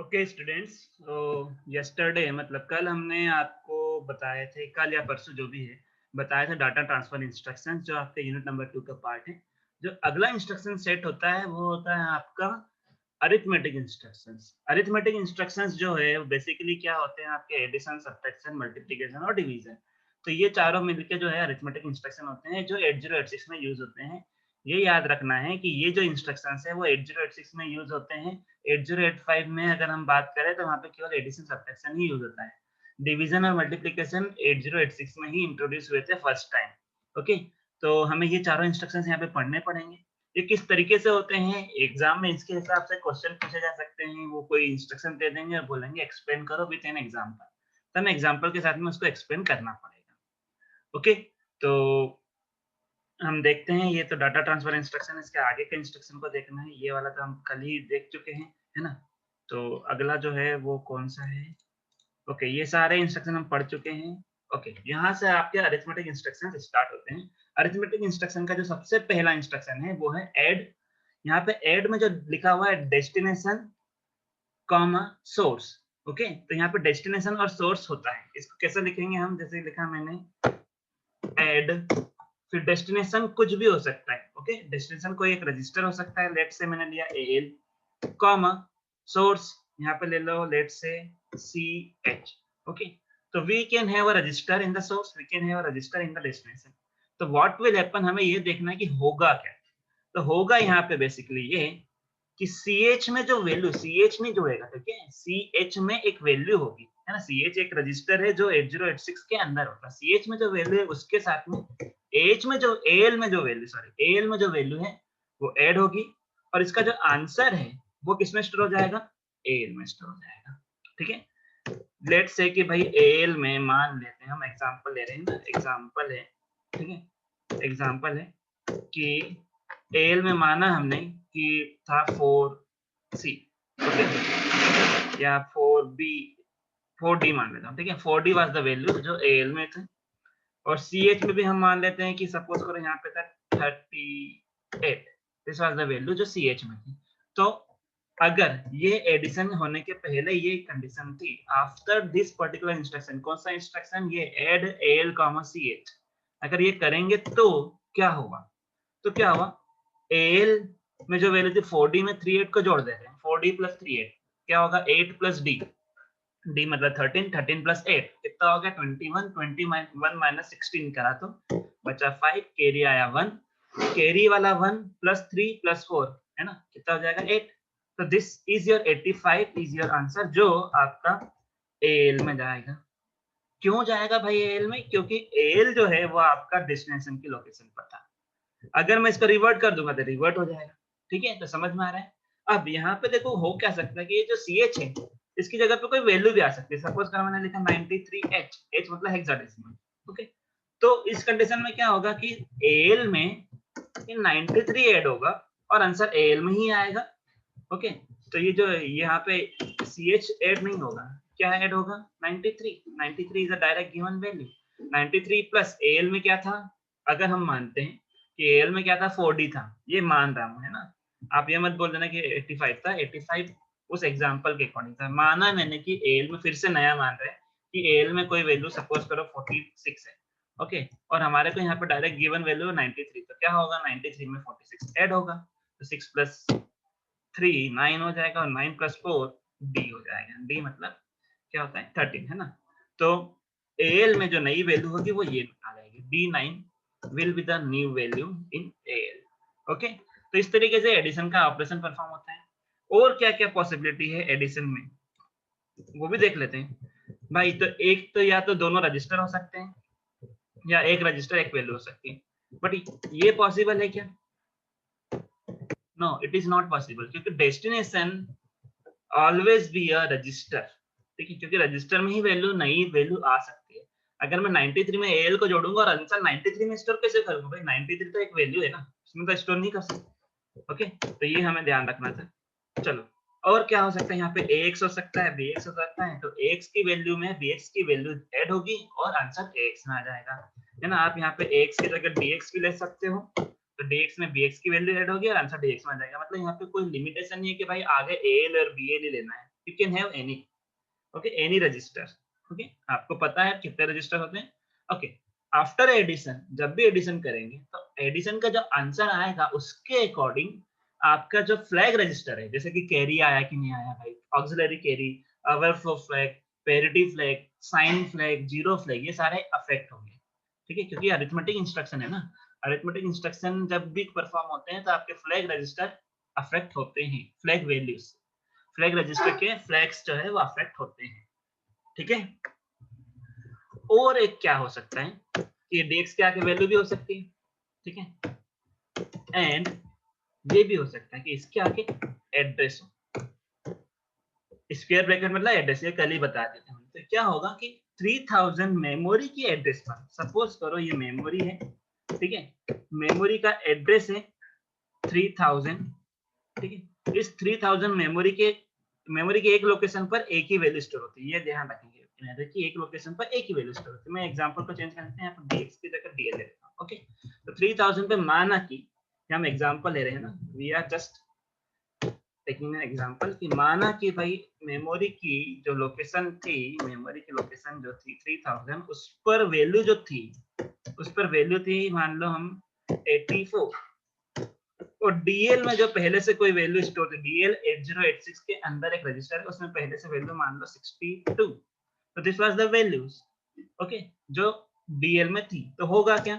Okay students, तो yesterday मतलब कल हमने आपको बताए थे, कल या परसों जो भी है, बताया था डाटा ट्रांसफर इंस्ट्रक्शंस जो आपके यूनिट नंबर 2 का पार्ट है। जो अगला इंस्ट्रक्शन सेट होता है वो होता है आपका अरिथमेटिक इंस्ट्रक्शंस। अरिथमेटिक इंस्ट्रक्शंस जो है वो बेसिकली क्या होते हैं, आपके एडिशन, सब्ट्रैक्शन, मल्टीप्लिकेशन और डिवीजन। तो ये चारों मिलके जो है अरिथमेटिक इंस्ट्रक्शन होते हैं जो 8086 में यूज होते हैं। ये याद रखना है कि ये जो इंस्ट्रक्शंस है वो 8086 में यूज होते हैं। 8085 में अगर हम बात करें तो वहाँ पे केवल एडिशन सब्ट्रैक्शन ही यूज होता है। डिवीजन और मल्टीप्लिकेशन 8086 में ही इंट्रोड्यूस हुए थे फर्स्ट टाइम। ओके, तो हमें ये चारों इंस्ट्रक्शंस यहाँ पे पढ़ने पड़ेंगे। ये किस तरीके से होते हैं, एग्जाम में इसके हिसाब से क्वेश्चन पूछे जा सकते हैं। वो कोई इंस्ट्रक्शन दे देंगे और बोलेंगे एक्सप्लेन करो विथ एन एग्जाम्पल, तो हमें एग्जाम्पल के साथ में उसको एक्सप्लेन करना पड़ेगा। ओके, तो हम देखते हैं। ये तो डाटा ट्रांसफर इंस्ट्रक्शन, इसके आगे के इंस्ट्रक्शन को देखना है। ये वाला तो हम कल ही देख चुके हैं, है ना। तो अगला जो है वो कौन सा है। ओके, ये सारे इंस्ट्रक्शन हम पढ़ चुके हैं। ओके, यहाँ से आपके अरिथमेटिक इंस्ट्रक्शन स्टार्ट होते हैं। अरिथमेटिक इंस्ट्रक्शन का जो सबसे पहला इंस्ट्रक्शन है वो है ऐड। यहाँ पे ऐड में जो लिखा हुआ है डेस्टिनेशन कॉमा सोर्स। ओके, तो यहाँ पे डेस्टिनेशन और सोर्स होता है। इसको कैसे लिखेंगे हम, जैसे लिखा मैंने ऐड, फिर डेस्टिनेशन कुछ भी हो सकता है। ओके, डेस्टिनेशन कोई एक रजिस्टर हो सकता है, लेट से मैंने लिया एल, कॉमा सोर्स यहाँ पे ले लो लेट से सी एच। ओके, तो we can have a register in the source, we can have a register in the destination. तो व्हाट विल हैपन, हमें ये देखना है कि होगा क्या। तो होगा यहाँ पे बेसिकली ये कि सी एच में जो वैल्यू, सी एच नहीं जुड़ेगा, ठीक है, सी एच में एक वैल्यू होगी, है ना। सी एच एक रजिस्टर है जो 8086 के अंदर होता है। सी एच में जो वैल्यू है उसके साथ में एच में जो एल में जो वैल्यू, सॉरी एल में जो वैल्यू है वो ऐड होगी, और इसका जो आंसर है वो किसमें स्टोर हो जाएगा, एल में स्टोर हो जाएगा। ठीक है, लेट्स से कि भाई एल में मान लेते हैं, हम एग्जांपल ले रहे हैं ना, एग्जांपल है, ठीक है, एग्जांपल है कि एल में माना हमने कि था 4C, ओके, या 4B, 4D मान लेता हूँ, ठीक है। 4D वाज द वैल्यू जो एल में थे, और CH में भी हम मान लेते हैं कि सपोज करो यहाँ पे था 38, दिस वाज द वैल्यू जो CH में थी। तो अगर ये एडिशन होने के पहले ये कंडीशन थी, आफ्टर दिस पर्टिकुलर इंस्ट्रक्शन, कौन सा इंस्ट्रक्शन, ये ऐड एल कॉमा CH, अगर ये करेंगे तो क्या होगा, तो क्या हुआ, एल में जो वैल्यू थी 4D में 38 को जोड़ दे रहे हैं, 4D प्लस 38 क्या होगा, 8 प्लस डी, डी मतलब 13, 13 प्लस 8 कितना हो गया 21, 21 माइनस 16 करा तो बचा 5, कैरी आया 1, कैरी वाला 1 प्लस 3 प्लस 4 है ना, कितना हो जाएगा 8। तो this is your 85 is your answer, जो आपका एल में जाएगा। क्यों जाएगा भाई एल में, क्योंकि एल जो है वो आपका डेस्टिनेशन की लोकेशन पर था। अगर मैं इसको रिवर्ट कर दूंगा तो रिवर्ट हो जाएगा। ठीक है, तो समझ में आ रहा है। अब यहाँ पे देखो हो क्या सकता है कि ये जो CH है इसकी जगह पे कोई वैल्यू भी आ सकती है। सपोज कर मैंने लिखा 93H, H मतलब हेक्साडेसिमल। ओके, तो इस कंडीशन में क्या होगा कि एल में 93 ऐड होगा और आंसर एल में ही आएगा। ओके, तो ये जो यहाँ पे CH ऐड नहीं होगा, क्या ऐड होगा 93, 93 is a direct given value. 93 plus L में क्या था, अगर हम मानते हैं कि एल में क्या था 4D था, ये मान रहा हूँ, है ना। आप ये मत बोल देना कि 85 था, 85 उस एग्जांपल के अकॉर्डिंग था। माना मैंने कि एल में, फिर से नया मान रहे हैं कि एल में कोई वैल्यू सपोज करो 46 है। ओके, और हमारे को यहाँ पे डायरेक्ट गिवन वैल्यू 93, तो क्या होगा 93 में 46 ऐड होगा, तो 6 प्लस 3 9 हो जाएगा, और 9 प्लस 4 डी हो जाएगा। डी मतलब क्या होता है 13, है ना। तो एल में जो नई वैल्यू होगी वो ये आ जाएगी, D9 will be the new value in L. Okay, तो इस तरीके से एडिशन का ऑपरेशन परफॉर्म होता है। और क्या क्या पॉसिबिलिटी है एडिशन में वो भी देख लेते हैं भाई। तो एक तो या तो दोनों रजिस्टर हो सकते हैं, या एक रजिस्टर एक वैल्यू हो सकती है, बट ये पॉसिबल है क्या, no it is not possible, क्योंकि destination always be a register. ठीक है, क्योंकि रजिस्टर में ही वैल्यू, नई वैल्यू आ सकती है। अगर मैं 93 में एल को जोड़ूंगा और आंसर 93 में स्टोर कैसे करूंगा भाई, 93 तो एक वैल्यू है ना, उसमें तो स्टोर नहीं कर सकते। ओके, तो ये हमें ध्यान रखना था। चलो, और क्या हो सकता है, यहाँ पे ax हो सकता है, bx हो सकता है। तो x की वैल्यू में bx की वैल्यू ऐड होगी और आंसर ax में आ जाएगा, है ना। आप यहाँ पे x की जगह dx भी ले सकते हो, तो dx में bx की वैल्यू ऐड होगी और आंसर dx में आ जाएगा। मतलब यहाँ पे कोई लिमिटेशन नहीं है कि भाई आगे al और bl ही लेना है। You can have any, okay, any register, okay, आपको पता है कितने रजिस्टर होते हैं, ओके। आफ्टर एडिशन, जब भी एडिशन करेंगे तो एडिशन का जो आंसर आएगा उसके अकॉर्डिंग आपका जो फ्लैग रजिस्टर है, जैसे कि कैरी आया कि नहीं आया भाई, auxiliary carry, overflow flag, parity flag, sign flag, zero flag, ये सारे अफेक्ट होंगे, ठीक है, क्योंकि अरिथमेटिक इंस्ट्रक्शन है ना। अरिथमेटिक इंस्ट्रक्शन जब भी परफॉर्म होते हैं तो आपके फ्लैग रजिस्टर अफेक्ट होते हैं, फ्लैग वैल्यूज, फ्लैग रजिस्टर के फ्लैग्स जो है वो अफेक्ट होते हैं, ठीक है। और एक क्या हो सकता है कि डेक्स के आगे वैल्यू भी हो सकती है, ठीक है, एंड ये भी हो सकता है कि इसके आगे एड्रेस हो, स्क्वायर ब्रैकेट मतलब एड्रेस, ये कल ही बता देते हैं। तो क्या होगा कि 3000 मेमोरी की एड्रेस पर, सपोज करो ये मेमोरी है, ठीक है, मेमोरी का एड्रेस है 3000, ठीक है, इस 3000 मेमोरी के एक लोकेशन पर एक ही वैल्यू स्टोर होती है, ये ध्यान रखेंगे, देखिए एक लोकेशन पर एक ही वैल्यू स्टोर होती है। मैं एग्जांपल को चेंज करते हैं, यहाँ पर dx की जगह dl ले लेता हूं, ओके। तो 3000 पे माना कि हम एग्जांपल ले रहे हैं ना, we are just taking an example, कि माना कि भाई मेमोरी की जो लोकेशन थी, मेमोरी की लोकेशन जो थी 3000, उस पर वैल्यू जो थी, उस पर वैल्यू थी मान लो हम 84, और डीएल में जो पहले से कोई वैल्यू स्टोर थी, डीएल 8086 के अंदर एक रजिस्टर है, उसमें पहले से वैल्यू मान लो 62, तो this was the values, okay, जो डीएल में थी। तो होगा क्या,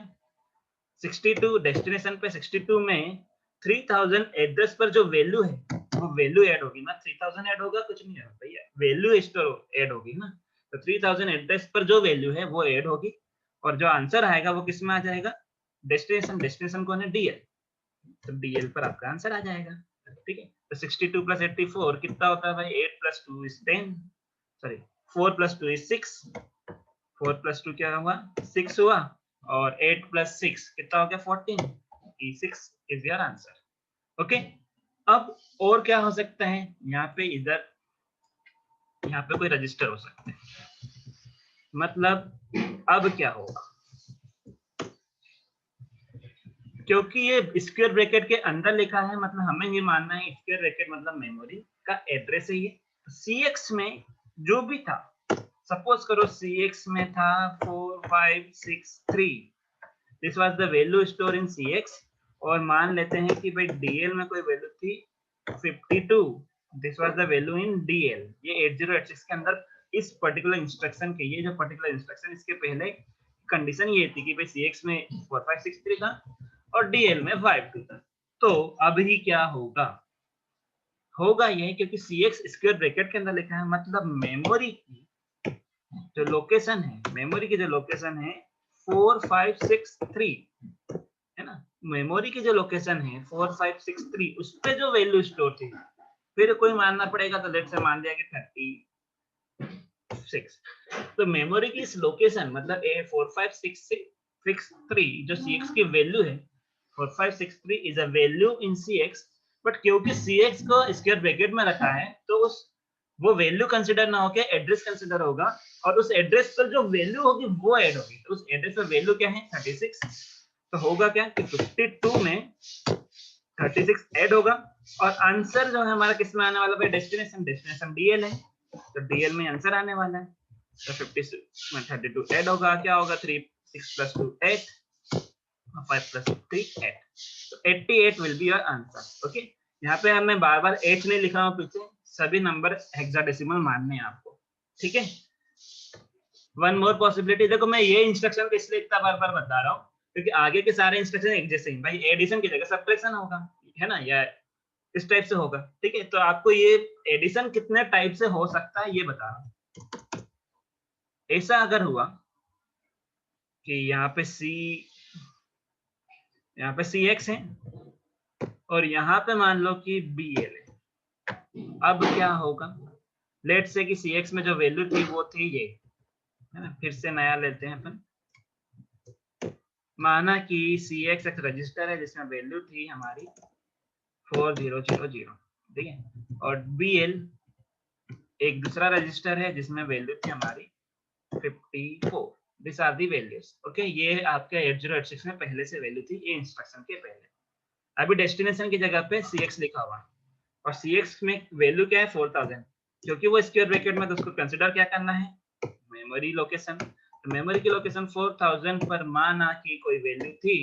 62 डेस्टिनेशन पे 62 में 3000 एड्रेस पर जो वैल्यू है वो वैल्यू ऐड होगी ना, 3000 ऐड होगा, कुछ नहीं है भैया, वैल्यू स्टोर ऐड होगी ना। तो 3000 एड्रेस पर जो वैल्यू है वो ऐड होगी, और जो आंसर आएगा वो किस में आ जाएगा, डेस्टिनेशन, डेस्टिनेशन कौन है, डीएल, तो डीएल पर आपका आंसर आ जाएगा, ठीक है। तो 62 प्लस 84 कितना होता है भाई, 8 plus 2 is 10, sorry 4 plus 2 is 6, 4 plus 2 क्या हुआ, 6 हुआ, और 8 प्लस 6 कितना हो गया, 14, E6 is your answer, okay. अब और क्या हो सकता है, यहाँ पे इधर, यहाँ पे कोई रजिस्टर हो सकता है, मतलब अब क्या होगा, क्योंकि ये स्क्वायर ब्रैकेट के अंदर लिखा है, मतलब हमें ये मानना है स्क्वायर ब्रैकेट मतलब मेमोरी का एड्रेस है ये। CX में जो भी था, सपोज करो CX में था 4563, this was the value store in CX, और मान लेते हैं कि भाई DL में कोई वैल्यू थी 52, this was the value in DL, ये 8086 के अंदर इस पर्टिकुलर इंस्ट्रक्शन के, ये जो पर्टिकुलर इंस्ट्रक्शन, इसके पहले कंडीशन ये थी कि भाई CX में 4563 था और DL में 52 था। तो अभी क्या होगा, होगा ये, क्योंकि CX स्क्वायर ब्रैकेट के अंदर लिखा है, मतलब मेमोरी की जो लोकेशन है, मेमोरी की जो लोकेशन है 4563 है ना, मेमोरी की जो लोकेशन है 4563, उस पे जो वैल्यू स्टोर थी, फिर कोई मानना पड़ेगा, तो लेट से मान लिया कि 36, तो मेमोरी की इस लोकेशन मतलब ए 4563 जो CX की वैल्यू है, 4563 is a value in CX, but क्योंकि CX को स्क्वायर ब्रैकेट में रखा है तो उस वो वैल्यू कंसीडर ना होके एड्रेस कंसीडर होगा, और उस एड्रेस पर जो वैल्यू होगी वो ऐड होगी, तो उस एड्रेस पर वैल्यू क्या है 36, तो होगा क्या कि 52 में 36 ऐड होगा, और आंसर जो है हमारा किस में आने वाला है, डेस्टिनेशन, डेस्टिनेशन DL है, तो DL में आंसर आने वाला है, तो 56 में 32 ऐड होगा, क्या होगा 3 6 प्लस 2 8, 5 प्लस 3 8, तो 88 will be your answer, okay. यहाँ पे हमें बार बार 8 नहीं लिखा हूँ पीछे, सभी नंबर हेक्साडेसिमल मानने हैं आपको, ठीक है। वन मोर पॉसिबिलिटी, देखो मैं ये इंस्ट्रक्शन को इसलिए इतना बार बार बता रहा हूँ क्योंकि आगे के सारे इंस्ट्रक्शन एक जैसे ही, भाई एडिशन की जगह सब्ट्रैक्शन होगा, है ना, या इस टाइप से होगा, ठीक है। तो आपको ये एडिशन कितने टाइप से हो सकता है ये बता रहा हूँ। ऐसा अगर हुआ कि यहाँ पे CX है और यहाँ पे मान लो कि BL है, अब क्या होगा, लेट से कि CX में जो वैल्यू थी वो थी ये, है ना, फिर से नया लेते हैं अपन, माना कि CX एक रजिस्टर है जिसमें वैल्यू थी हमारी 4000, ठीक है, और BL एक दूसरा रजिस्टर है जिसमें वैल्यू थी हमारी 54, this are the values, okay. ये आपके 8086 में पहले से वैल्यू थी, ये इंस्ट्रक्शन के पहले। अभी डेस्टिनेशन की जगह पे CX लिखा हुआ है और CX में वैल्यू क्या है 4000, क्योंकि वो स्क्वायर ब्रैकेट में, तो उसको कंसिडर क्या करना है, मेमोरी लोकेशन। तो मेमोरी की लोकेशन 4000 पर माना कि कोई वैल्यू थी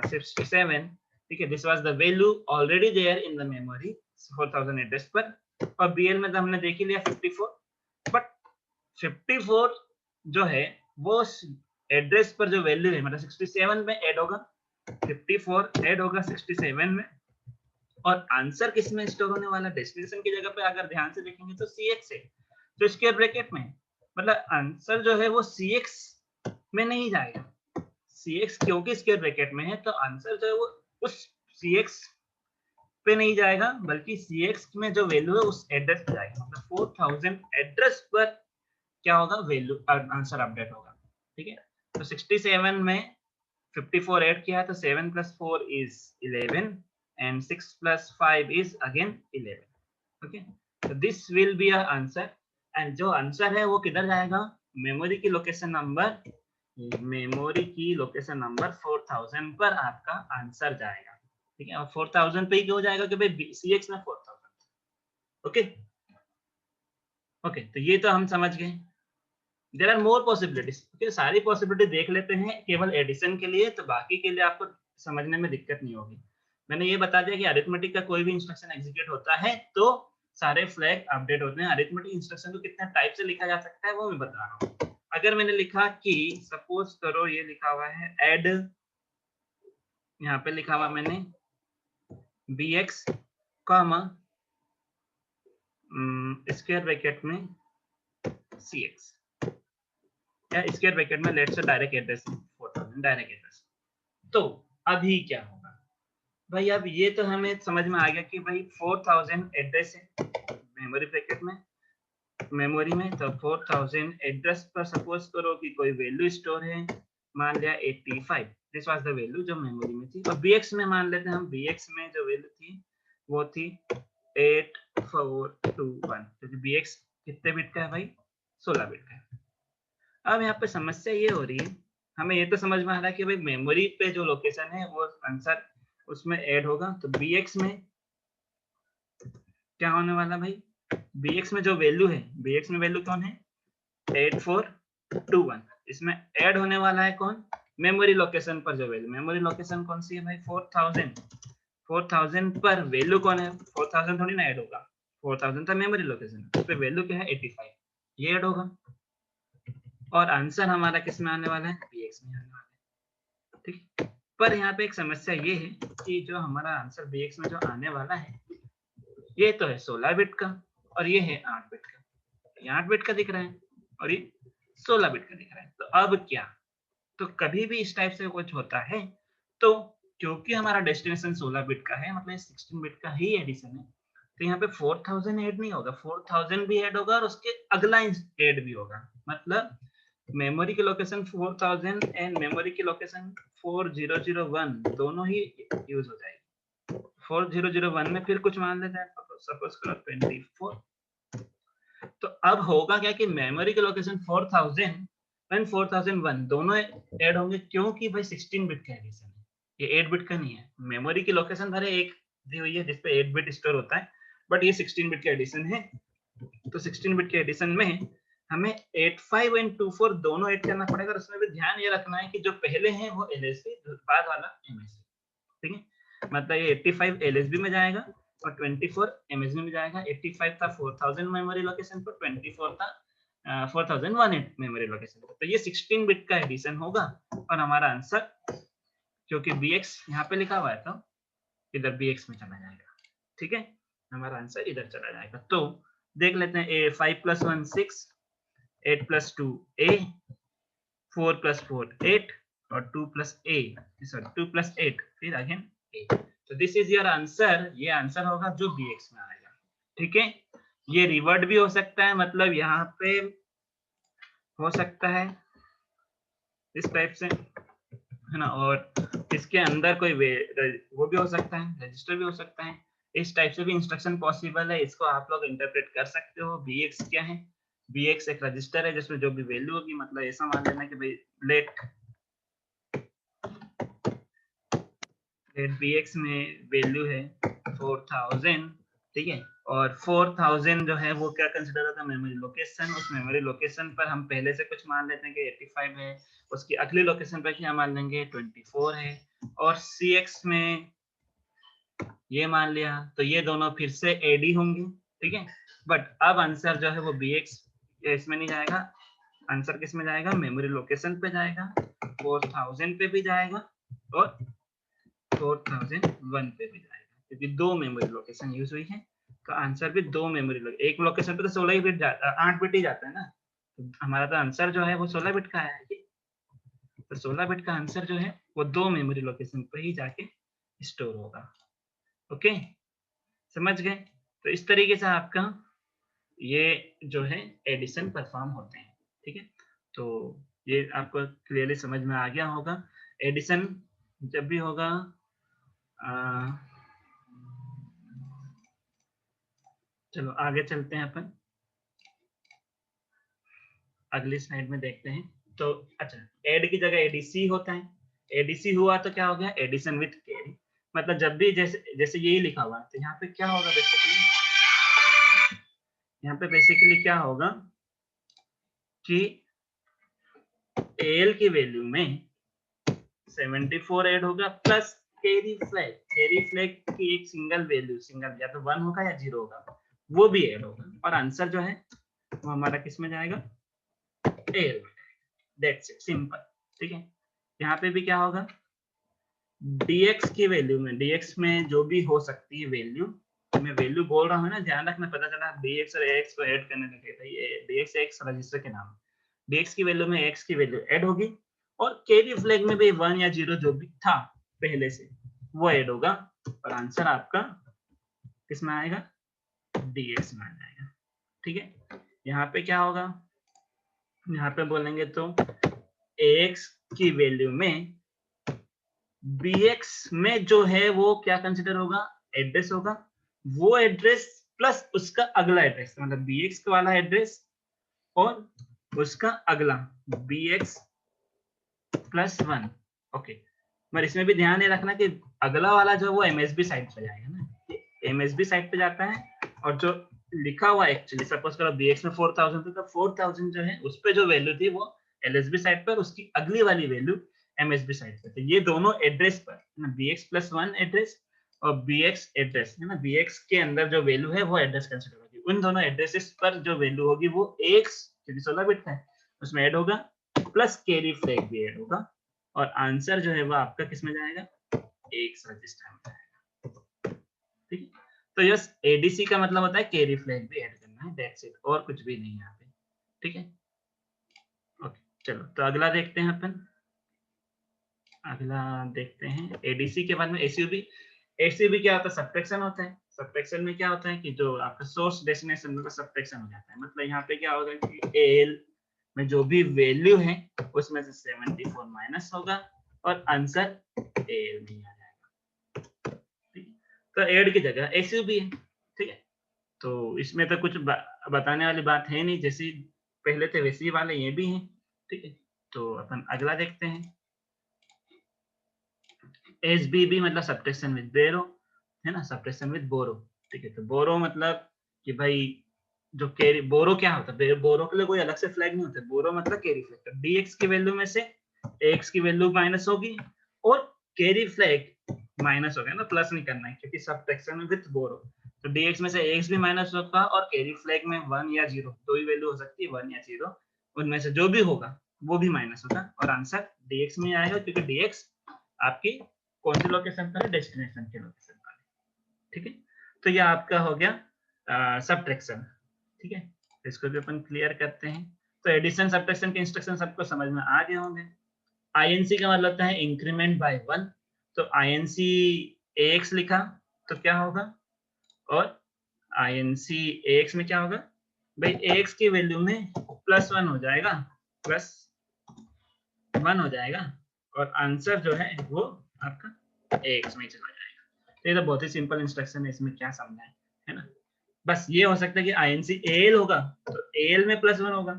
67, ठीक है, this was the value already there in the memory 4000 address पर, और बीएल में तो हमने देख ही लिया 54, बट 54 जो है वो एड्रेस पर जो वैल्यू है मतलब 67 में ऐड होगा, 54 ऐड होगा 67 में, और आंसर किस में स्टोर होने वाला, डेस्टिनेशन की जगह पे अगर ध्यान से देखेंगे तो CX है, तो स्क्वायर ब्रैकेट में, मतलब आंसर जो है वो CX में नहीं जाएगा, CX क्योंकि स्क्वायर ब्रैकेट में है, तो आंसर जो है वो उस CX पे नहीं जाएगा, बल्कि CX में जो वैल्यू है उस एड्रेस पे जाएगा, मतलब 4000 एड्रेस पर क्या होगा, वैल्यू आंसर अपडेट होगा, ठीक है। तो 67 में 54 ऐड किया तो 7 + 4 is 11 and 6 + 5 is again 11, okay, so this will be our answer, and जो आंसर है वो किधर जाएगा, मेमोरी की लोकेशन नंबर 4000 पर आपका आंसर जाएगा, ठीक है, और 4000 पे ही क्यों जाएगा कि भाई CX में 4000, ओके ओके, तो ये तो हम समझ गए। There are more possibilities, okay, सारी पॉसिबिलिटी देख लेते हैं केवल एडिशन के लिए, तो बाकी के लिए आपको समझने में दिक्कत नहीं होगी। मैंने ये बता दिया कि अरिथमेटिक का कोई भी इंस्ट्रक्शन एग्जीक्यूट होता है तो सारे फ्लैग अपडेट होते हैं। अरिथमेटिक इंस्ट्रक्शन को कितने टाइप से लिखा जा सकता है वो मैं बता रहा हूँ। अगर मैंने लिखा कि सपोज करो ये लिखा हुआ है एड, यहाँ पे लिखा हुआ मैंने bx कॉमा स्क्वायर ब्रैकेट में cx, या स्क्वायर ब्रैकेट में let's say direct address 4000 direct address. तो अभी क्या होगा भाई, अब ये तो हमें समझ में आ गया कि भाई 4000 एड्रेस है मेमोरी ब्रैकेट में, मेमोरी में, तो 4000 एड्रेस पर सपोज करो कि कोई वैल्यू स्टोर है, मान लिया 85, दिस वाज द वैल्यू जो मेमोरी में थी, और बीएक्स में मान लेते हैं हम, बीएक्स में जो वैल्यू थी वो थी 8421, क्योंकि बीएक्स कितने बिट का है भाई, 16 बिट का है। अब यहाँ पे समस्या ये हो रही है, हमें ये तो समझ में आ रहा है कि भाई मेमोरी पे जो लोकेशन है वो आंसर उसमें ऐड होगा, तो बीएक्स में क्या होने वाला भाई, बीएक्स में जो वैल्यू है, बीएक्स में वैल्यू कौन है 8421, इसमें ऐड होने वाला है कौन, मेमोरी लोकेशन पर जो वैल्यू, मेमोरी लोकेशन कौन सी है भाई 4000 पर वैल्यू कौन है, 4000 थोड़ी ना ऐड होगा, 4000 था मेमोरी लोकेशन, उस पे वैल्यू क्या है 85, ये ऐड होगा, और आंसर हमारा किस में आने वाला है, बीएक्स में आने वाला है, ठीक। पर यहाँ पे एक समस्या ये है कि जो हमारा आंसर बीएक्स में जो आने वाला है ये तो है 16 बिट का और ये है 8 बिट का, ये 8 बिट का दिख रहा है और ये 16 बिट का दिख रहा है, तो अब क्या, तो कभी भी इस टाइप से कुछ होता है तो क्योंकि हमारा डेस्टिनेशन 16 बिट का है, मतलब 16 बिट का ही एडिशन है, तो यहाँ पे 4000 ऐड नहीं होगा, 4000 भी ऐड होगा और उसके अगला ऐड भी होगा, मतलब मेमोरी की लोकेशन 4000 एंड मेमोरी की लोकेशन 4001 दोनों ही यूज हो जाएगी। 4001 में फिर कुछ मान लेते हैं, सपोज करो 24, तो अब होगा क्या कि मेमोरी की लोकेशन 4000 एंड 4001 दोनों ऐड होंगे, क्योंकि भाई 16 बिट का एडिशन है, ये 8 बिट का नहीं है। मेमोरी की लोकेशन भले एक दी हुई है जिसपे 8 बिट स्टोर होता है, बट ये 16 बिट का एडिशन है, तो 16 बिट के एडिशन में हमें 85 एंड 24 दोनों ऐड करना पड़ेगा, और उसमें भी ध्यान ये रखना है कि जो पहले हैं वो एलएसबी, बाद वाला एमएसबी, ठीक है, मतलब ये 85 एलएसबी में जाएगा और 24 एमएसबी में जाएगा। 85 था 4000 मेमोरी लोकेशन पर, 24 था 4001 मेमोरी लोकेशन पर, तो ये 16 बिट का एडिशन होगा और हमारा आंसर, क्योंकि बीएक्स यहाँ पे लिखा हुआ है तो इधर बीएक्स में चला जाएगा, ठीक है, हमारा आंसर इधर चला जाएगा। तो देख लेते हैं, 5 + 1 6, 8 + 2 a, 4 + 4 8 और 2 + a, सॉरी 2 + 8 फिर अगेन a, तो दिस इज योर आंसर, ये आंसर होगा जो बीएक्स में आएगा, ठीक है। ये रिवर्ट भी हो सकता है, मतलब यहाँ पे हो सकता है इस टाइप से, है ना, और इसके अंदर कोई वो भी हो सकता है, रजिस्टर भी हो सकता है, इस टाइप से भी इंस्ट्रक्शन पॉसिबल है, इसको आप लोग इंटरप्रेट कर सकते हो। बीएक्स क्या है, बीएक्स एक रजिस्टर है जिसमें जो भी वैल्यू होगी, मतलब ऐसा मान लेना कि भाई लेट बीएक्स में वैल्यू है 4000, ठीक है, और 4000 जो है वो क्या कंसिडर होता है, मेमोरी लोकेशन। उस मेमोरी लोकेशन पर हम पहले से कुछ मान लेते हैं कि 85 है, उसकी अगली लोकेशन पर क्या मान लेंगे 24 है, और CX में ये मान लिया, तो ये दोनों फिर से एडी होंगे, ठीक है। बट अब आंसर जो है वो BX इसमें नहीं जाएगा, आंसर किस में जाएगा, मेमोरी लोकेशन पे जाएगा, 4000 पे भी जाएगा और 4001 पे भी जाएगा, क्योंकि दो मेमोरी लोकेशन यूज हुई है, तो आंसर भी दो मेमोरी, एक लोकेशन पे तो 16 बिट जाता, 8 बिट ही जाता है ना, तो हमारा तो आंसर जो है वो 16 बिट का है, तो 16 बिट का आंसर जो है वो दो मेमोरी लोकेशन पे ही जाके स्टोर होगा। ओके, समझ गए। तो इस तरीके से आपका ये जो है एडिशन परफॉर्म होते हैं, ठीक है। तो ये आपको क्लियरली समझ में आ गया होगा। एडिशन जब भी होगा चलो आगे चलते हैं अपन, अगली स्लाइड में देखते हैं। तो अच्छा, एड की जगह एडीसी होता है, एडीसी हुआ तो क्या हो गया, एडिशन विथ कैरी। मतलब जब भी जैसे जैसे यही लिखा हुआ है, तो यहाँ पे क्या होगा बेसिकली, यहाँ पे बेसिकली क्या होगा कि एल की वैल्यू में 74 ऐड होगा plus carry flag, carry flag की एक सिंगल वैल्यू, सिंगल या तो 1 होगा या 0 होगा, वो भी ऐड होगा, और आंसर जो है वो हमारा किस में जाएगा, एल। दैट्स इट, सिंपल, ठीक है। यहाँ पे भी क्या होगा, dx की वैल्यू में, dx में जो भी हो सकती है वैल्यू, मैं वैल्यू बोल रहा हूँ ना, ध्यान रखना, पता चला dx और ax को ऐड करने लगे थे, ये dx x रजिस्टर के नाम, dx की वैल्यू में x की वैल्यू ऐड होगी, और कैरी फ्लैग में भी 1 या 0 जो भी था पहले से वो ऐड होगा, और आंसर आपका किस में आएगा, dx में आ जाएगा, ठीक है। यहाँ पे क्या होगा, यहाँ पे बोलेंगे तो ax की वैल्यू में bx में जो है वो क्या कंसिडर होगा, एड्रेस होगा, वो एड्रेस प्लस उसका अगला एड्रेस, मतलब bx वाला एड्रेस और उसका अगला bx प्लस 1। ओके, पर इसमें भी ध्यान ये रखना कि अगला वाला जो वो MSB साइट पे जाएगा ना, MSB साइट पे जाता है, और जो लिखा हुआ एक्चुअली सपोज करो bx में 4000 था, तो 4000 जो है उस पे जो वैल्यू थी वो LSB साइट पर, उसकी अगली वाली वैल्यू MSB साइट पे, तो ये दोनों एड्रेस पर ना, bx प्लस 1 एड्रेस और bx एड्रेस है ना, bx के अंदर जो वैल्यू है वो एड्रेस कंसीडर होगी, उन दोनों एड्रेसेस पर जो वैल्यू होगी वो x, क्योंकि 16 बिट है उसमें ऐड होगा, प्लस कैरी फ्लैग भी ऐड होगा, और आंसर जो है वो आपका किस में जाएगा, एक्स रजिस्टर में जाएगा, ठीक है। तो यस, एडीसी का मतलब होता है कैरी फ्लैग भी ऐड करना है, दैट्स इट, और कुछ भी नहीं यहाँ पे, ठीक है। ओके, चलो तो अगला देखते हैं अपन, अगला देखते हैं एडीसी के बाद में एसयूबी। एसयूबी क्या होता है, सब्ट्रैक्शन होता है। सब्ट्रैक्शन में क्या होता है कि जो आपका सोर्स डेस्टिनेशन में सब्ट्रैक्शन हो जाता है, मतलब यहाँ पे क्या होगा कि एल में जो भी वैल्यू है उसमें से 74 माइनस होगा और आंसर एल नहीं आ जाएगा, ठीक है। तो एड की जगह एसयूबी है, ठीक है। तो इसमें तो कुछ बताने वाली बात है नहीं, जैसे पहले थे वैसे ही वाले ये भी हैं, ठीक है। तो अपन अगला देखते हैं, SBB मतलब सब्ट्रैक्शन विद बोरो, है ना, सब्ट्रैक्शन विद बोरो, ठीक है। तो बोरो मतलब कि भाई जो कैरी, बोरो क्या होता है, बोरो के लिए कोई अलग से फ्लैग नहीं होता, बोरो मतलब कैरी फ्लैग, तो dx की वैल्यू में से x की वैल्यू माइनस होगी और कैरी फ्लैग माइनस हो गया ना, प्लस नहीं करना है क्योंकि सब्ट्रैक्शन विद बोरो, तो dx में से x भी माइनस होगा और कैरी फ्लैग में 1 या 0 दो ही वैल्यू हो सकती है, 1 या 0, उनमें से जो भी होगा वो भी माइनस होगा, और आंसर dx में आएगा, क्योंकि dx आपकी कौन सी लोकेशन पर है, डेस्टिनेशन के लोकेशन पर है, ठीक है। तो ये आपका हो गया सब्ट्रैक्शन, ठीक है। इसको भी अपन क्लियर करते हैं। तो एडिशन सब्ट्रैक्शन के इंस्ट्रक्शन सबको समझ में आ गए होंगे। INC का मतलब होता है इंक्रीमेंट बाय 1, तो INC AX लिखा तो क्या होगा, और INC AX में क्या होगा भाई, AX की वैल्यू में प्लस 1 हो जाएगा, प्लस 1 हो जाएगा, और आंसर जो है वो आपका AX में चला जाएगा। तो ये तो बहुत ही सिंपल इंस्ट्रक्शन है, इसमें क्या समझा है ना। बस ये हो सकता है कि INC AL होगा तो AL में प्लस 1 होगा,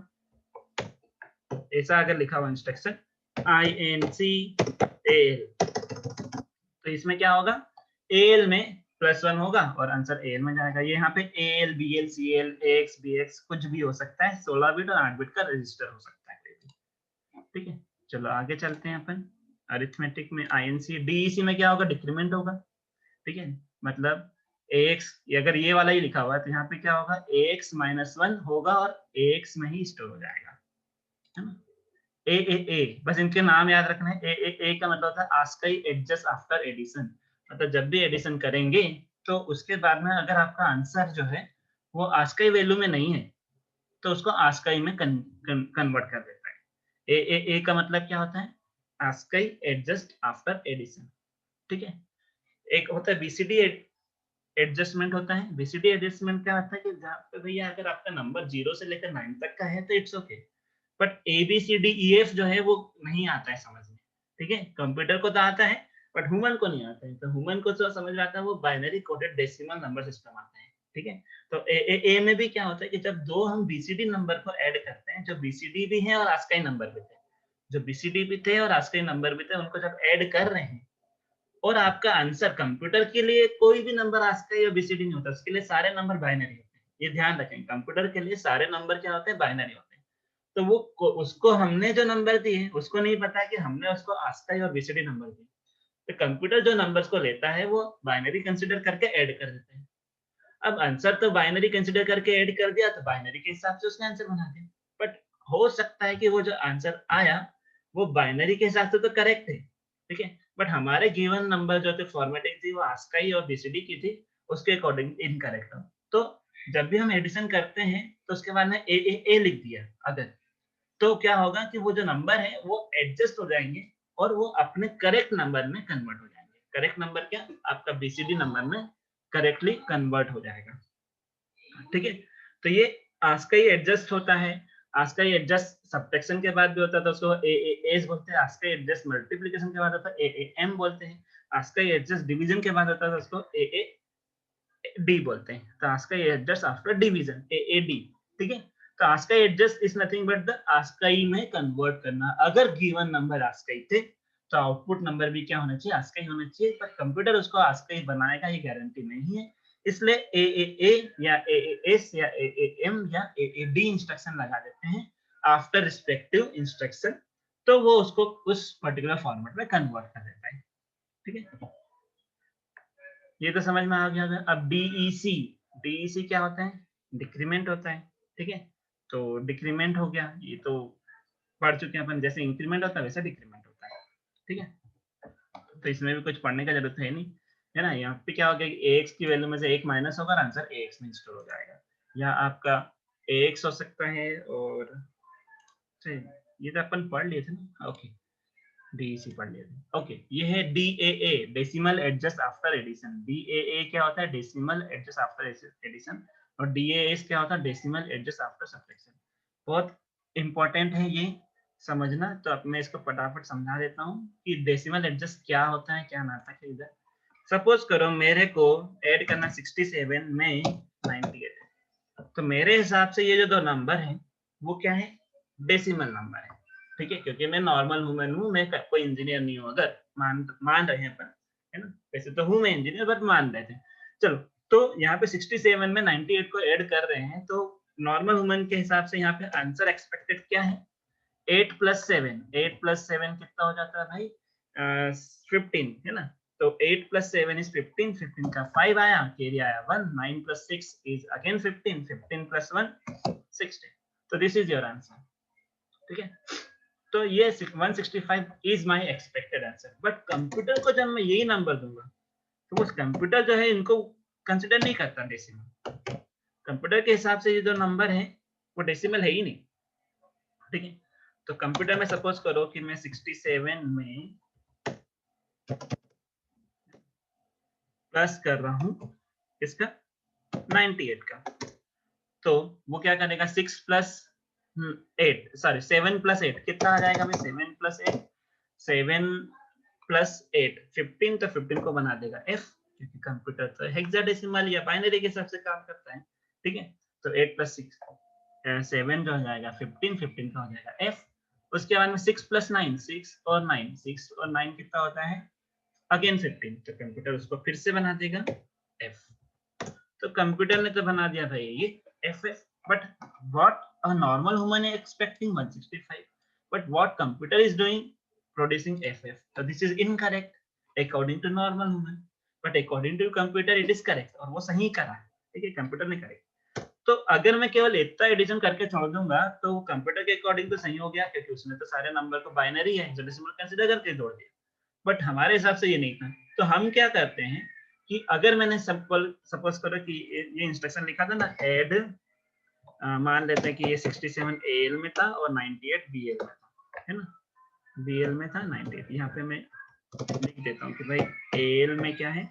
ऐसा अगर लिखा हुआ इंस्ट्रक्शन INC AL, तो इसमें क्या होगा, AL में +1 होगा और आंसर AL में जाएगा। ये यहाँ पे AL, BL, CL, AX, BX कुछ भी हो सकता है, 16 बिट और 8 बिट का रजिस्टर हो सकता है। ठीक है, चलो आगे चलते हैं अपन। अरिथमेटिक में INC, DEC में क्या होगा, डिक्रीमेंट होगा। ठीक है, मतलब AX, अगर ये वाला ही लिखा हुआ है तो यहाँ पे क्या होगा, AX -1 होगा और AX में ही स्टोर हो जाएगा, है ना। ए, बस इनके नाम याद रखना है। ए का मतलब होता है आस्काई एडजस्ट आफ्टर एडिशन, मतलब जब भी एडिशन करेंगे तो उसके बाद में अगर आपका आंसर जो है वो आस्काई वैल्यू में नहीं है तो उसको आस्काई में कन्वर्ट कर देता है। ए का मतलब क्या होता है, आस्काई एडजस्ट आफ्टर एडिशन। ठीक है, एक होता है बीसीडी एडजस्टमेंट होता है। बीसीडी एडजस्टमेंट क्या होता है कि जहाँ पे भैया अगर आपका नंबर 0 से लेकर 9 तक का है तो इट्स ओके, बट ABCDEF जो है वो नहीं आता है समझ में। ठीक है, कंप्यूटर को तो आता है बट ह्यूमन को नहीं आता है। तो ह्यूमन को जो समझ में आता है वो binary coded decimal number system आता है। ठीक है, तो ए में भी क्या होता है कि जब दो हम बीसीडी नंबर को ऐड करते हैं, जो बीसीडी भी है और आस्काई नंबर भी थे, जो बीसीडी भी थे और आस्काई नंबर भी थे, उनको जब ऐड कर रहे हैं और आपका आंसर, कंप्यूटर के लिए कोई भी नंबर आस्काई या बीसीडी नहीं होता, उसके लिए सारे नंबर बाइनरी होते हैं। ये ध्यान रखें, कंप्यूटर के लिए सारे नंबर क्या होते हैं, बाइनरी होते हैं। तो वो उसको हमने जो नंबर दिए उसको नहीं पता कि हमने उसको आस्काई और बीसीडी नंबर दिए। तो कंप्यूटर जो नंबर्स को लेता है वो बाइनरी कंसीडर करके ऐड कर देते हैं। अब आंसर तो बाइनरी कंसीडर करके ऐड कर दिया तो बाइनरी के हिसाब से उसने आंसर बना दिया, बट हो सकता है कि वो जो आंसर आया वो बाइनरी के हिसाब से तो करेक्ट है। ठीक है, बट हमारे गिवन नंबर जो थे, फॉर्मेटिंग थी वो आस्काई और बीसीडी की थी, उसके अकॉर्डिंग इनकरेक्ट हो। तो जब भी हम एडिशन करते हैं तो उसके बाद में ए लिख दिया अगर, तो क्या होगा कि वो जो नंबर है वो एडजस्ट हो जाएंगे और वो अपने करेक्ट नंबर में कन्वर्ट हो जाएंगे। करेक्ट नंबर क्या, आपका बीसीडी नंबर में करेक्टली कन्वर्ट हो जाएगा। ठीक है, तो ये आस्काई एडजस्ट होता है। आस्काई एडजस्ट सब्ट्रैक्शन के बाद भी होता है तो उसको एस बोलते हैं। आस्काई एडजस्ट मल्टीप्लिकेशन के बाद होता है एएम बोलते हैं। आस्काई एडजस्ट डिवीजन के बाद होता है तो उसको एडी बोलते हैं। तो ASCII adjust after division, AAD. ठीक है, तो ASCII adjust is nothing but the ASCII में कन्वर्ट करना। अगर गिवन नंबर आस्काई थे तो आउटपुट नंबर भी क्या होना चाहिए, आस्काई होना चाहिए, पर कंप्यूटर उसको आस्काई बनाएगा ये गारंटी नहीं है। इसलिए ए या एएस या एएम या एएडी इंस्ट्रक्शन लगा देते हैं आफ्टर रिस्पेक्टिव इंस्ट्रक्शन, तो वो उसको उस पर्टिकुलर फॉर्मेट में कन्वर्ट कर देता है। ठीक है, ये तो समझ में आ गया। अब डीईसी, डीईसी क्या होता है, डिक्रीमेंट होता है। ठीक है, तो डिक्रीमेंट हो गया, ये तो पढ़ चुके हैं अपन, जैसे इंक्रीमेंट होता है वैसे डिक्रीमेंट होता है। ठीक है, तो इसमें भी कुछ पढ़ने का जरूरत है नहीं, है ना। यहाँ पे क्या हो गया कि ax की वैल्यू में से 1 माइनस होगा और आंसर ax में स्टोर हो जाएगा। या आपका ax हो सकता है और ये तो अपन पढ़ लिए थे ना, ओके, डीईसी पढ़ लिए थे। ओके, ये है DAA, decimal adjust after addition. DAA क्या होता है, डेसिमल एडजस्ट आफ्टर एडिशन, और डीएएस क्या होता है, डेसिमल एडजस्ट आफ्टर सब्ट्रैक्शन। बहुत इंपॉर्टेंट है ये समझना, तो अब मैं इसको फटाफट समझा देता हूँ कि डेसिमल एडजस्ट क्या होता है, क्या नाटक है इधर। सपोज करो मेरे को ऐड करना 67 में 98 है, तो मेरे हिसाब से ये जो दो नंबर है वो क्या है, डेसिमल नंबर है। ठीक है, क्योंकि मैं नॉर्मल ह्यूमन हूँ, मैं कोई इंजीनियर नहीं हूँ, अगर मान रहे हैं अपन, है ना। वैसे तो हूँ मैं इंजीनियर बट मान रहे थे, चलो। तो यहाँ पे 67 में 98 को ऐड कर रहे हैं, तो नॉर्मल ह्यूमन के हिसाब से यहाँ पे आंसर एक्सपेक्टेड क्या है, 8 + 7। 8 + 7 कितना हो जाता है भाई, 15, है ना। तो 8 + 7 इज 15, 15 का 5 आया, कैरी आया 1, 9 + 6 इज अगेन 15, 15 + 1 16। तो दिस इज योर आंसर। ठीक है, तो ये 165 is my expected answer. But computer को जब मैं यही नंबर दूंगा तो वो कंप्यूटर जो है इनको कंसिडर नहीं करता डेसिमल। कंप्यूटर के हिसाब से ये जो नंबर है वो डेसिमल है ही नहीं। ठीक है, तो कंप्यूटर में सपोज करो कि मैं 67 में प्लस कर रहा हूं इसका 98 का, तो वो क्या करेगा, 6 + 8, सॉरी 7 + 8 कितना आ जाएगा भाई, 7 + 8, 7 + 8 15, तो 15 को बना देगा f, क्योंकि कंप्यूटर तो हेक्साडेसिमल या बाइनरी के हिसाब से काम करता है। ठीक है, तो 8 + 6 7 जो हो जाएगा 15, 15 का हो जाएगा f। उसके बाद में 6 + 9, 6 और 9, 6 और 9 कितना होता है, अगेन 15, तो कंप्यूटर उसको फिर से बना देगा f। तो कंप्यूटर ने तो बना दिया भाई ये ff, but what a normal human is expecting 165, but what computer is doing producing ff, so this is incorrect according to normal human, but according to computer it is correct, और वो सही करा है, ठीक है, कंप्यूटर ने correct. तो अगर मैं केवल इतना एडिशन करके छोड़ दूंगा तो कंप्यूटर के अकॉर्डिंग तो सही हो गया, क्योंकि उसने तो सारे नंबर को बाइनरी है हेक्साडेसिमल कंसीडर करके जोड़ दिया, बट हमारे हिसाब से ये नहीं था। तो हम क्या करते हैं कि अगर मैंने सपोज करो कि ये इंस्ट्रक्शन लिखा था ना ऐड, मान लेते हैं कि ये 67 AL में था और 98 BL में था, है ना, BL में था 98, यहाँ पे मैं लिख देता हूँ कि भाई AL में क्या है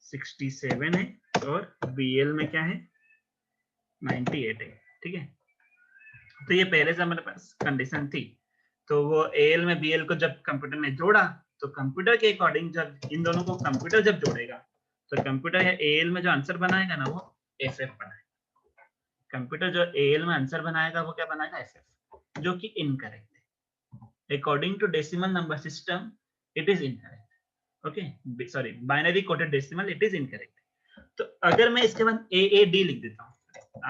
67 है और BL में क्या है 98 है, ठीक है। तो ये पहले से हमारे पास कंडीशन थी, तो वो AL में BL को जब कंप्यूटर ने जोड़ा तो कंप्यूटर के अकॉर्डिंग जब इन दोनों को कंप्यूटर जब जोड़ेगा तो कंप्यूटर या AL में जो आंसर बनाएगा ना वो FF बनाएगा, कंप्यूटर जो AL में आंसर बनाएगा वो क्या बनाएगा FF, जो कि इनकरेक्ट है। According to decimal number system, it is incorrect. Okay, sorry, binary coded decimal, it is incorrect. तो अगर मैं इसके बाद AAD लिख देता हूँ,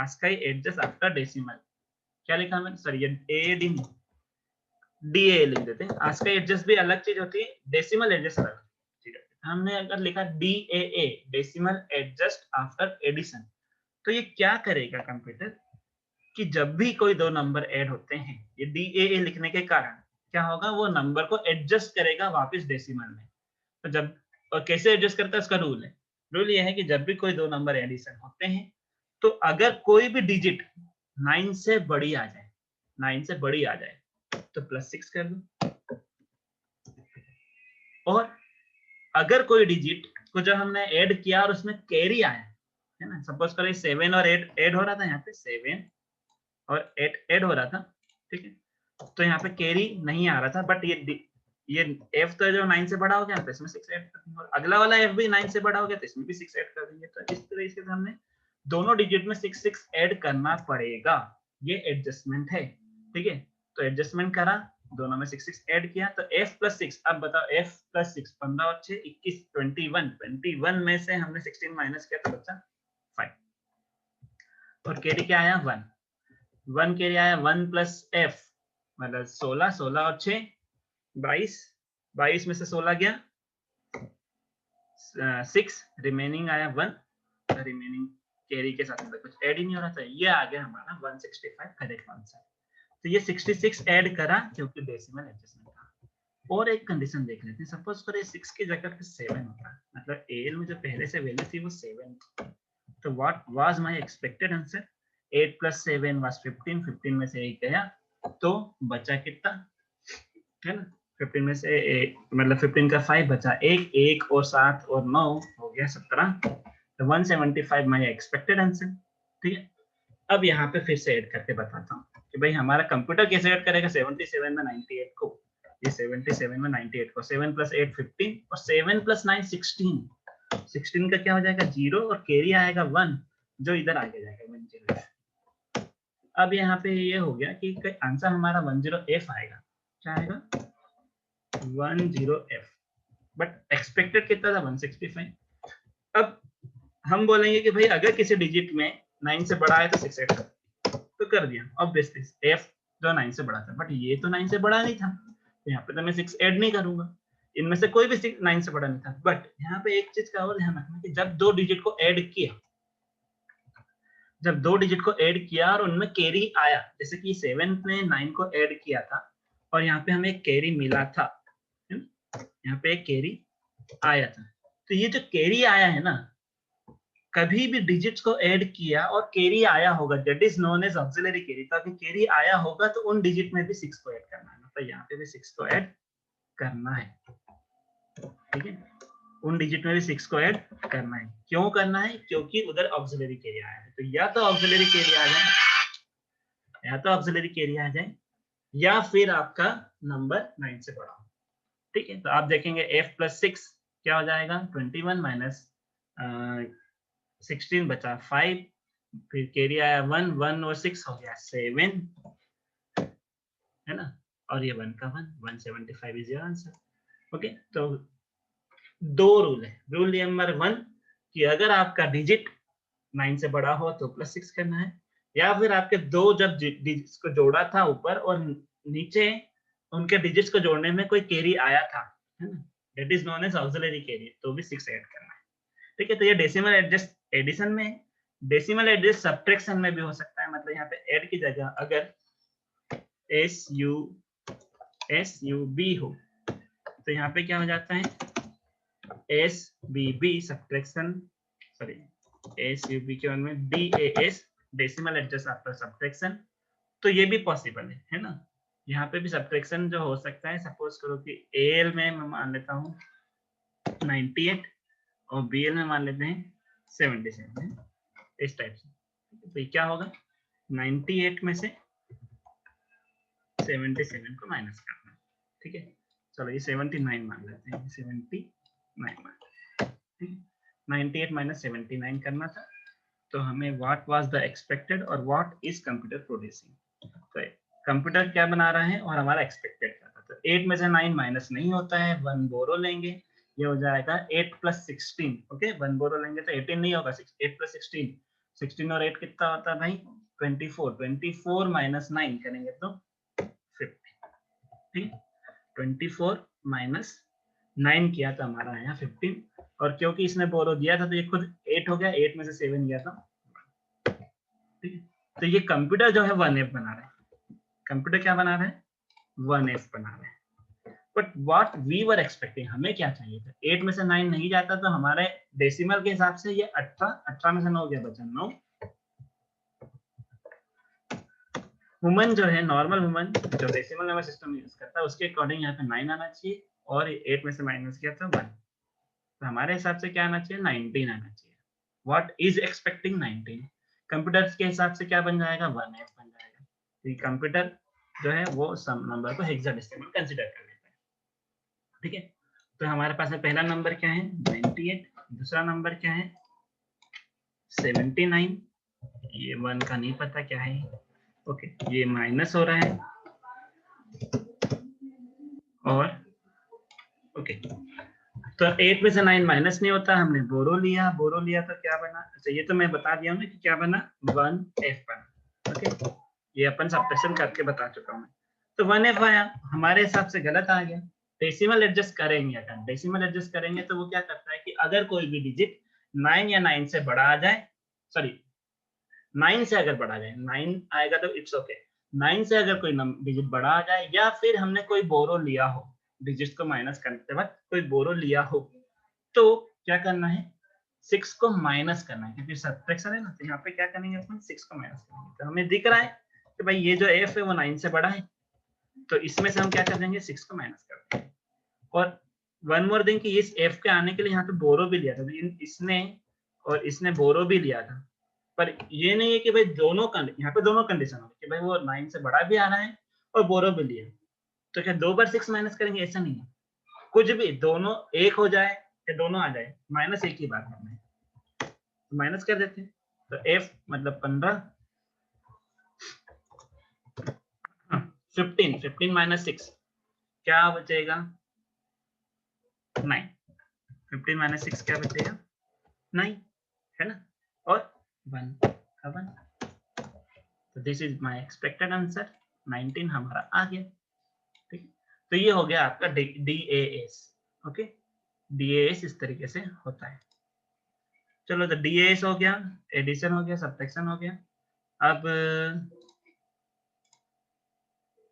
ASCII adjust after decimal, क्या लिखा मैंने, सॉरी ये AAD नहीं, DA लिख देते हैं। ASCII adjust भी अलग चीज होती है, decimal adjust अलग चीज होती है। हमने अगर लिखा DAA, decimal adjust after addition, तो ये क्या करेगा कंप्यूटर कि जब भी कोई दो नंबर ऐड होते हैं, ये DAA लिखने के कारण क्या होगा, वो नंबर को एडजस्ट करेगा वापस डेसिमल में। तो जब, और कैसे एडजस्ट करता है उसका रूल है, रूल ये है कि जब भी कोई दो नंबर एडिशन होते हैं तो अगर कोई भी डिजिट 9 से बड़ी आ जाए, 9 से बड़ी आ जाए तो +6 कर दो, और अगर कोई डिजिट को जब हमने ऐड किया और उसमें कैरी आया, है ना, सपोज करो 7 और 8 ऐड हो रहा था, यहाँ पे 7 और 8 ऐड हो रहा था, ठीक है, तो यहाँ पे कैरी नहीं आ रहा था, बट ये f तो जो 9 से बड़ा हो गया तो इसमें 6 ऐड कर देंगे, और अगला वाला f भी 9 से बड़ा हो गया तो इसमें भी 6 ऐड कर देंगे। तो इस तरह से हमने दोनों डिजिट में 6 6 ऐड करना पड़ेगा, ये एडजस्टमेंट है, ठीक है। तो एडजस्टमेंट करा, दोनों में 6 6 ऐड किया, तो f + 6, अब बताओ f + 6 15 और 6 21 21 में से हमने 16 माइनस किया तो बचा 5, और कैरी क्या आया 1 कैरी आया, 1 + f मतलब 16, 16 और 6 22, 22 में से 16 गया 6, रिमेनिंग आया 1, रिमेनिंग कैरी के साथ में कुछ ऐड ही नहीं हो रहा था, ये आ गया हमारा 165 करेक्ट आंसर। तो ये 66 ऐड करा क्योंकि डेसिमल एडजस्टमेंट था। और एक कंडीशन देख लेते हैं, सपोज करो 6 की जगह पे 7 होता, मतलब AL में जो पहले से वैल्यू थी वो 7, तो what was my expected answer, 8 + 7 was 15, 15 में से 1 गया तो बचा कितना, है ना, 15 में से मतलब 15 का 5 बचा 1, 1 और 7 और 9 हो गया 17, तो 175 माय एक्सपेक्टेड आंसर, ठीक है। अब यहाँ पे फिर से ऐड करके बताता हूँ कि भाई हमारा कंप्यूटर कैसे ऐड करेगा 77 में 98 को, ये 77 में 98 को 7 + 8 15 और 7 + 9 16, 16 का क्या हो जाएगा 0 और कैरी आएगा 1 जो इधर आगे जाएगा 10। अब यहाँ पे ये हो गया कि आंसर हमारा 10f आएगा, क्या आएगा 10f, बट एक्सपेक्टेड कितना था 165। अब हम बोलेंगे कि भाई अगर किसी डिजिट में 9 से बड़ा है तो 6 ऐड कर, तो कर दिया ऑब्वियसली f जो 9 से बड़ा था, बट ये तो 9 से बड़ा नहीं था, तो यहाँ पे तो मैं 6 ऐड नहीं करूंगा, इनमें से कोई भी 9 से बड़ा नहीं था। बट यहाँ पे एक चीज का और ध्यान रखना कि जब दो डिजिट को ऐड किया, जब दो डिजिट को ऐड किया और उनमें कैरी आया, जैसे कि 7 ने 9 को ऐड किया था और यहाँ पे हमें कैरी मिला था, यहाँ पे एक कैरी आया था, तो ये जो कैरी आया है ना, कभी भी डिजिट्स को ऐड किया और कैरी आया होगा, that is known as auxiliary carry, तो अगर कैरी आया होगा तो उन डिजिट में भी 6 को ऐड करना है, मतलब यहाँ पे भी 6 को ऐड करना है, ठीक है, उन डिजिट में भी 6 को ऐड करना है। क्यों करना है, क्योंकि उधर ऑक्सिलरी कैरी आया है, तो या तो ऑक्सिलरी कैरी आ जाए, या तो ऑक्सिलरी कैरी आ जाए, या फिर आपका नंबर 9 से बड़ा हो, ठीक है। तो आप देखेंगे f + 6 क्या हो जाएगा 21 माइनस 16 बचा 5, फिर कैरी आया 1, 1 और 6 हो गया 7, है ना, और ये 1 का 1, 175 इज योर आंसर। ओके, तो दो रूल है, रूल नंबर 1 कि अगर आपका डिजिट 9 से बड़ा हो तो +6 करना है, या फिर आपके दो जब डिजिट्स को जोड़ा था ऊपर और नीचे उनके डिजिट्स को जोड़ने में कोई कैरी आया था, है ना, that is known as auxiliary carry, तो भी 6 ऐड करना है। ठीक है, तो ये डेसिमल एडजस्ट एडिशन में है। डेसिमल एडजस्ट सब्ट्रैक्शन में भी हो सकता है, मतलब यहाँ पे ऐड की जगह अगर SUB हो तो यहाँ पे क्या हो जाता है, SBB सब्ट्रैक्शन, सॉरी SUB के बाद में DAS decimal adjust after subtraction, तो ये भी पॉसिबल है ना। यहाँ पे भी सब्ट्रैक्शन जो हो सकता है, सपोज करो कि AL में मैं मान लेता हूँ 98 और BL में मान लेते हैं 77, इस टाइप से। तो क्या होगा, 98 में से 77 को माइनस करना है। ठीक है, चलो ये 79 मान लेते हैं, 79 मान, ठीक है, 98 माइनस 79 करना था, तो हमें व्हाट वाज द एक्सपेक्टेड और व्हाट इज कंप्यूटर प्रोड्यूसिंग, तो कंप्यूटर क्या बना रहा है और हमारा एक्सपेक्टेड क्या था। तो 8 में से 9 माइनस नहीं होता है, 1 बोरो लेंगे, ये हो जाएगा 8 + 16, ओके, 1 बोरो लेंगे तो 18 नहीं होगा, 8 + 16, 16 और 8 कितना होता है भाई, 24, 24 माइनस 9 करेंगे तो 50, ठीक, 24 माइनस 9 किया था हमारा यहाँ 15, और क्योंकि इसने बोरो दिया था तो ये खुद 8 हो गया, 8 में से 7 गया था, ठीक है। तो ये कंप्यूटर जो है 1F बना रहा है, कंप्यूटर क्या बना रहा है, 1F बना रहा है। But what we were expecting, हमें क्या चाहिए था, 8 में से 9 नहीं जाता तो हमारे डेसिमल के हिसाब से ये 18 में से 9 गया, बचा 9। वुमन जो है, नॉर्मल वुमन जो डेसिमल नंबर सिस्टम यूज करता है, उसके अकॉर्डिंग यहाँ पे 9 आना चाहिए, और 8 में से माइनस किया था 1, तो हमारे हिसाब से क्या आना चाहिए, 19 आना चाहिए। व्हाट इज एक्सपेक्टिंग 19, कंप्यूटर के हिसाब से क्या बन जाएगा, 1F बन जाएगा। तो कंप्यूटर जो है वो सम नंबर को हेक्साडेसिमल कंसीडर कर लेता है, ठीक है। तो हमारे पास में पहला नंबर क्या है, 98, दूसरा नंबर क्या है, 79, ये 1 का नहीं पता क्या है, ओके, ये माइनस हो रहा है, और ओके, तो 8 में से 9 माइनस नहीं होता, हमने बोरो लिया, बोरो लिया तो क्या बना, अच्छा ये तो मैं बता दिया हूँ कि क्या बना, 1F बना, ओके, ये अपन सब्ट्रैक्शन करके बता चुका हूँ। तो 1F आया, हमारे हिसाब से गलत आ गया, डेसिमल एडजस्ट करेंगे, अगर डेसिमल एडजस्ट करेंगे तो वो क्या करता है कि अगर कोई भी डिजिट 9 या 9 से बड़ा आ जाए, सॉरी 9 से अगर बढ़ा जाए, 9 आएगा तो इट्स ओके, 9 से अगर कोई डिजिट बढ़ा आ जाए, या फिर हमने कोई बोरो लिया हो, डिजिट को माइनस करते वक्त कोई बोरो लिया हो, तो क्या करना है, 6 को माइनस करना है, क्योंकि सब्ट्रैक्शन है ना, तो यहाँ पे क्या करेंगे अपन, 6 को माइनस करेंगे, तो हमें दिख रहा है कि भाई ये जो F है वो 9 से बड़ा है, तो इसमें से हम क्या कर देंगे, 6 को माइनस कर देंगे। और वन मोर थिंग कि इस F के आने के लिए यहाँ पे बोरो भी लिया था, तो इसने और इसने बोरो भी लिया था, पर ये नहीं है कि भाई दोनों यहाँ पे दोनों कंडीशन हो कि भाई वो 9 से बड़ा भी आ रहा है और बोरो भी लिया, तो क्या 2 बार 6 माइनस करेंगे, ऐसा नहीं है, कुछ भी दोनों एक हो जाए या दोनों आ जाए, माइनस एक ही बात करना है, तो माइनस कर देते हैं, तो F मतलब 15, 15 माइनस 6 क्या बचेगा, 9, 15 माइनस 6 क्या बचेगा, 9, है ना, और 1 का 1, तो this is my expected answer, 19 हमारा आ गया, ठीक है। तो ये हो गया आपका DAS, ओके, DAS इस तरीके से होता है। चलो, तो DAS हो गया, एडिशन हो गया, सब्ट्रैक्शन हो गया। अब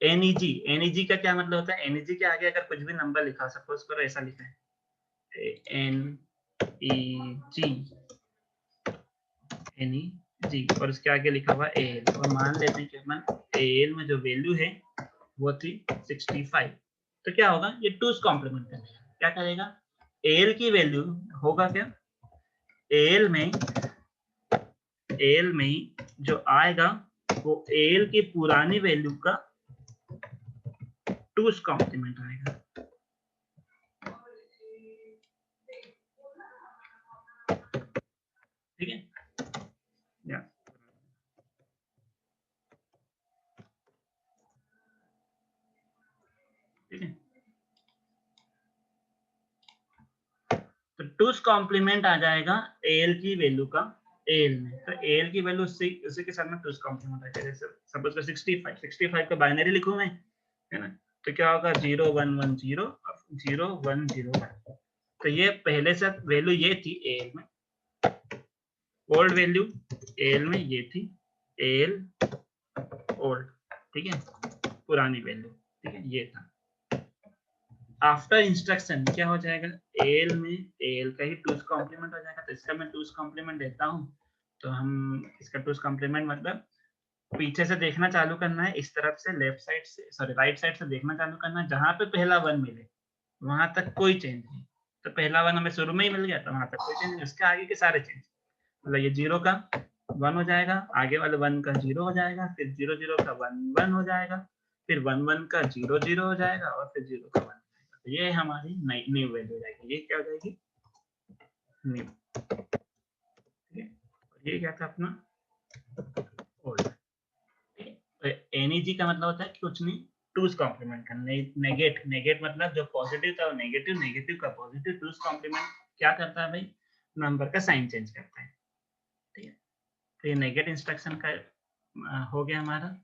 NEG का क्या मतलब होता है, NEG के आगे अगर कुछ भी नंबर लिखा, सपोज करो ऐसा लिखा है NEG, और उसके आगे लिखा हुआ AL, और मान लेते हैं कि अपन AL में जो वैल्यू है वो थी 65, तो क्या होगा, ये 2's कॉम्प्लीमेंट करेगा, क्या करेगा, AL की वैल्यू होगा क्या, AL में जो आएगा वो AL की पुरानी वैल्यू का 2's कॉम्प्लीमेंट आएगा, ठीक है, या ठीक है, तो टूस कॉम्प्लीमेंट आ जाएगा एल की वैल्यू का एल में, तो एल की वैल्यू उसी के साथ में टूस कॉम्प्लीमेंट आ जाएगा। जैसे सपोज कर 65 का बाइनरी लिखूं मैं, है ना, तो क्या होगा 0 1 1 0 0 1 0 1। तो ये पहले से वैल्यू ये थी एल में, ओल्ड वैल्यू एल में ये थी एल ओल्ड, ठीक है, पुरानी वैल्यू, ठीक है, ये था। आफ्टर इंस्ट्रक्शन क्या हो जाएगा, एल में एल का ही टूस कॉम्प्लीमेंट हो जाएगा। तो इसका मैं टूस कॉम्प्लीमेंट देता हूँ, तो हम इसका टूस कॉम्प्लीमेंट मतलब पीछे से देखना चालू करना है, इस तरफ से लेफ्ट साइड से, सॉरी राइट साइड से देखना चालू करना है, जहां पे पहला 1 मिले वहां तक कोई चेंज नहीं। तो पहला 1 हमें शुरू में ही मिल गया, तो वहां तक कोई चेंज नहीं, उसके आगे के सारे चेंज, मतलब ये 0 का 1 हो जाएगा, आगे वाले 1 का 0 हो जाएगा, फिर 0 0 का 1 1 हो जाएगा, फिर 1 1 का 0 0 हो जाएगा, और फिर 0 का 1 हो जाएगा। तो ये हमारी न्यू वैल्यू हो जाएगी। ये क्या हो जाएगी, न्यू, ठीक है। और ये क्या था अपना ओल्ड। एनईजी का मतलब होता है कि कुछ नहीं, टूस कॉम्प्लीमेंट करना। नेगेट, नेगेट मतलब जो पॉजिटिव था वो नेगेटिव, नेगेटिव का पॉजिटिव, टूस कॉम्प्लीमेंट क्या करता है भाई, नंबर का साइन चेंज करता है, ठीक है। तो ये नेगेट इंस्ट्रक्शन का हो गया हमारा।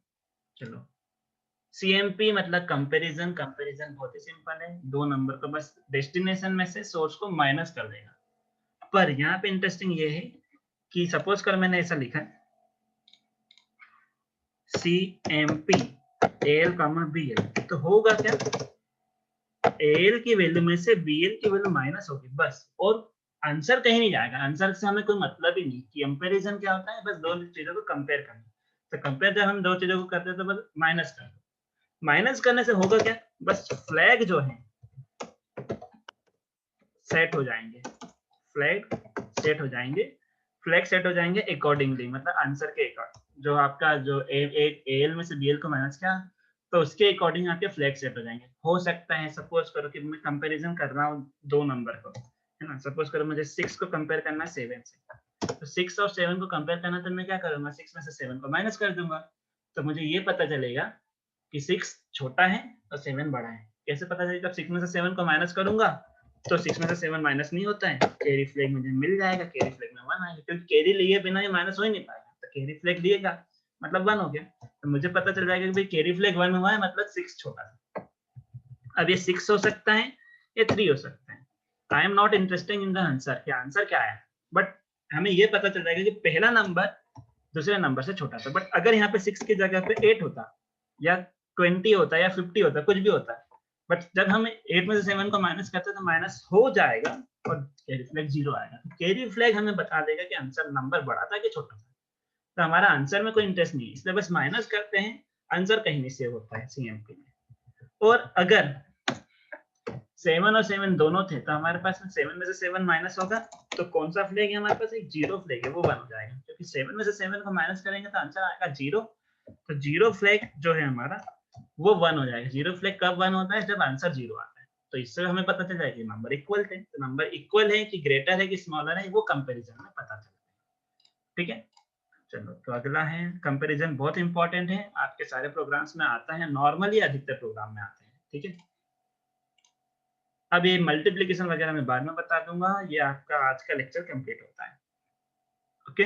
चलो, सीएमपी मतलब कंपैरिजन। कंपैरिजन बहुत ही सिंपल है, दो नंबर को बस डेस्टिनेशन में से सोर्स को माइनस कर देगा। पर यहाँ पे इंटरेस्टिंग ये है कि सपोज कर मैंने ऐसा लिखा है CMP AL, BL, तो होगा क्या, AL की वैल्यू में से BL की वैल्यू माइनस होगी बस, और आंसर कहीं नहीं जाएगा। आंसर से हमें कोई मतलब ही नहीं। कंपैरिजन क्या होता है, बस दो चीजों को कंपेयर करना। तो कंपेयर जब हम दो चीजों को करते हैं तो बस माइनस कर दो। माइनस करने से होगा क्या, बस फ्लैग जो है सेट हो जाएंगे, फ्लैग सेट हो जाएंगे, फ्लैग सेट हो जाएंगे अकॉर्डिंगली, मतलब आंसर के अकॉर्डिंग। जो आपका जो एल में से बीएल को माइनस किया, तो उसके अकॉर्डिंग आपके फ्लैग सेट हो जाएंगे। हो सकता है सपोज करो कि मैं कंपैरिजन कर रहा हूँ दो नंबर को, है ना, सपोज करो मुझे 6 को कंपेयर करना है 7 से, तो 6 और 7 को कंपेयर करना, तो मैं क्या करूंगा, 6 में से 7 को माइनस कर दूंगा, तो मुझे ये पता चलेगा कि 6 छोटा है और 7 बड़ा है। कैसे पता चलेगा, 6 में से 7 को माइनस करूंगा तो 6 में से 7 माइनस नहीं होता है, कैरी फ्लैग मुझे मिल जाएगा, कैरी फ्लैग में 1 आएगा, क्योंकि कैरी लिए बिना ये माइनस हो ही नहीं पाएगा, तो कैरी फ्लैग लिएगा मतलब 1 हो गया। तो मुझे पता चल जाएगा कि भाई कैरी फ्लैग 1 हुआ है, मतलब 6 छोटा है। अब ये 6 हो सकता है, ये 3 हो सकता है। I am not interested in the answer, कि आंसर क्या है, बट हमें ये पता चल जाएगा कि पहला नंबर दूसरे नंबर से छोटा था। बट अगर यहाँ पे 6 की जगह पे 8 होता, या 20 होता, या 50 होता, कुछ भी होता, बट जब हम 8 में से 7 को माइनस करते हैं तो माइनस हो जाएगा और कैरी फ्लैग 0 आएगा। कैरी फ्लैग हमें बता देगा कि आंसर नंबर बड़ा था कि छोटा था। तो हमारा आंसर में कोई इंटरेस्ट नहीं है, इसलिए बस माइनस करते हैं, आंसर कहीं नहीं सेव होता है सीएमपी में। और अगर 7 और 7 दोनों थे, तो हमारे पास 7 में से 7 माइनस होगा, तो कौन सा फ्लैग है हमारे पास, एक 0 फ्लैग है, वो 1 हो जाएगा, क्योंकि 7 में से 7 को माइनस करेंगे तो आंसर आएगा 0। तो 0 फ्लैग जो है हमारा वो 1 हो जाएगा। 0 फ्लैग कब 1 होता है, जब आंसर 0 आता है। तो इससे हमें पता चल जाएगा कि नंबर इक्वल थे। तो नंबर इक्वल है कि ग्रेटर है कि स्मॉलर है, वो कंपैरिजन में पता चलता है, ठीक है। चलो, तो अगला है कंपैरिजन, बहुत इंपॉर्टेंट है, आपके सारे प्रोग्राम्स में आता है, नॉर्मली अधिकतर प्रोग्राम में आते हैं, ठीक है। अब ये मल्टीप्लिकेशन वगैरह मैं बाद में बता दूंगा, ये आपका आज का लेक्चर कंप्लीट होता है, ओके।